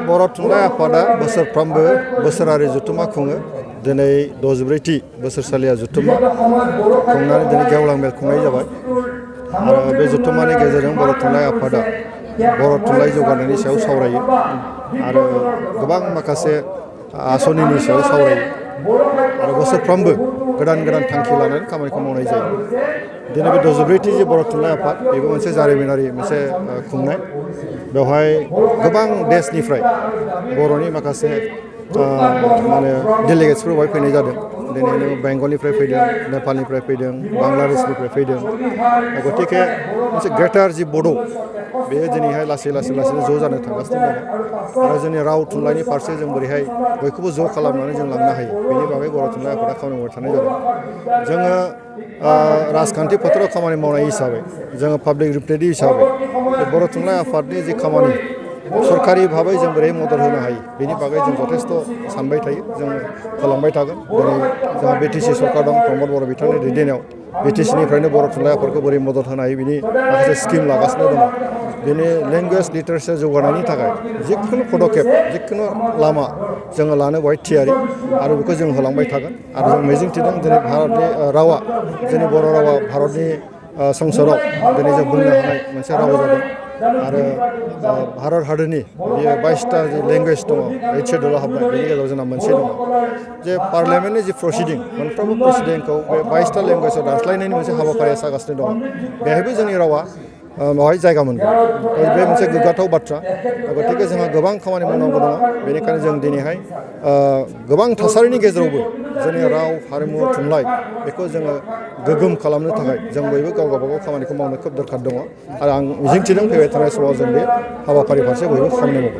बर' थुनलाइ आफादा बोसोरफ्रोमबो बोसोरारि जथुम्मा खुङो। दिनै 64थि बोसोरसालिया जथुम्मा खुंनानै दिनै गेवलां मेल खुंनाय जाबाय आरो बे जथुम्मानि गेजेरजों बर' थुनलाइ आफादा बर' थुनलाइ जौगानायनि सायाव सावरायो आरो गोबां माखासे आसनिनि सायाव सावरायो आरो बोसोरफ्रोमबो गोदान गोदान थांखि लानानै खामानिखौ मावनाय जायो। दिनै बे 64थि जे बर' थुनलाइ आफाद बेबो मोनसे जारिमिनारि मोनसे खुंनाय। बेवहाय गोबां देशनिफ्राय बर'नि माखासे माने डेलिगेट्सफोर बेवहाय फैनाय जादों। दिनै नों बेंगलनिफ्राय फैदों, नेपालनिफ्राय फैदों, बांलादेशनिफ्राय फैदों। गतिके मोनसे ग्रेटार जि बड' बेयो दिनैहाय लासै ज' जानो थांगासिनो दङ आरो जोंनि राव थुनलाइनि फारसे जों बोरैहाय बयखौबो ज' खालामनानै जों लांनो हायो बेनि बागै बर' थुनलाइ आफादा खामानि मावबाय थानाय जादों। जोङो राजखान्थि फोथाराव खामानि मावनाय हिसाबै जोङो पाब्लिक रिप्रेजेन्टेटिभ हिसाबै बे बर' थुनलाइ आफादनि जि खामानि सरकारि भाबै जों बोरै मदद होनो हायो बेनि बागै जों जथेस्थ' सानबाय थायो। जों खालामबाय थागोन। दिनै जोंहा बिटिसि सरकार दं, प्रमद बर' बिथांनि दैदेननायाव बिटिसिनिफ्रायनो बर' थुनलाइ आफादखौ बोरै मदद होनो हायो बिनि माखासे स्किम लागासिनो दङ। दिनै लेंगुवेज लिटारेचार जौगानायनि थाखाय जिखुनु पदकेप जिखुनु लामा जोङो लानो बेवहाय थियारि आरो बेखौ जों होलांबाय थागोन आरो जों मिजिंथिदों दिनै भारतनि रावा जोंनि बर' रावा भारतनि संसदआव दिनै जों बुंनो हानाय मोनसे राव जादों आरो भारत हादरनि बेयो 22टा जि लेंगुवेज दङ 8 सेड्युलाव हाबनाय बेनि गेजेराव जोंना मोनसे दङ जे पार्लियामेन्टनि जि प्रसिडिं मोनफ्रोमबो प्रसिडिंखौ बे 22टा लेंगुवेजाव दानस्लायनायनि मोनसे हाबाफारिया जागासिनो दङ। बेहायबो जोंनि रावा बेवहाय जायगा मोनगोन। बे मोनसे गोग्गाथाव बाथ्रा। गतिके जोंहा गोबां खामानि मावनांगौ दङ। बेनिखायनो जों दिनैहाय गोबां थासारिनि गेजेरावबो जोंनि राव हारिमु थुनलाइ बेखौ जोङो गोग्गोम खालामनो थाखाय जों बयबो गाव गावबागाव खामानिखौ मावनो खोब दरखार दङ आरो आं मिजिंथिदों फैबाय थानाय समाव जों बे हाबाफारि फारसे बयबो खामानि मावगोन।